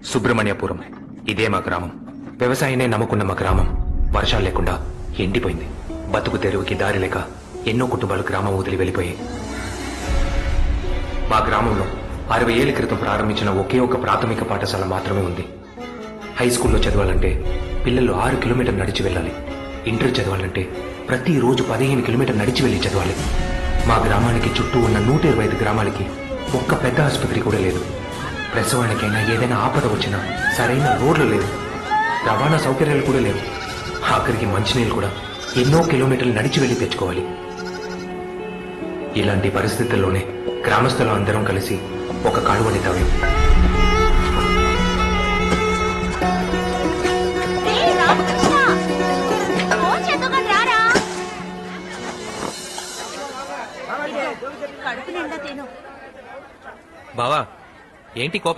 సుబ్రహ్మణ్యపురం ఇదే మా గ్రామం. వ్యవసాయాన్ని నమ్ముకున్న మా గ్రామం వర్షాలు లేకుండా ఎండిపోయింది. బతుకు తెరువుకి దారి లేక ఎన్నో కుటుంబాలు గ్రామం వదిలి వెళ్ళిపోయాయి. మా గ్రామంలో 60 ఏళ్ల క్రితం ప్రారంభించిన ఒకే ఒక ప్రాథమిక పాఠశాల మాత్రమే ఉంది. హై స్కూల్లో చదవాలంటే పిల్లలు 6 కిలోమీటర్లు నడిచి వెళ్ళాలి. ఇంటర్ చదవాలంటే ప్రతిరోజు 15 కిలోమీటర్లు నడిచి వెళ్ళి చదవాలి. మా గ్రామానికి చుట్టూ ఉన్న 125 గ్రామాలకి ఒక్క పెద్ద ఆసుపత్రి కూడా లేదు. ప్రసవానికైనా ఏదైనా ఆపద వచ్చినా సరైన రోడ్లు లేవు. రవాణా సౌకర్యాలు కూడా లేవు. ఆఖరికి మంచినీళ్ళు కూడా ఎన్నో కిలోమీటర్లు నడిచి వెళ్ళి తెచ్చుకోవాలి. ఇలాంటి పరిస్థితుల్లోనే గ్రామస్తులు అందరం కలిసి ఒక కాలువని తవ్వాం. బావా ఏంటి కోపం?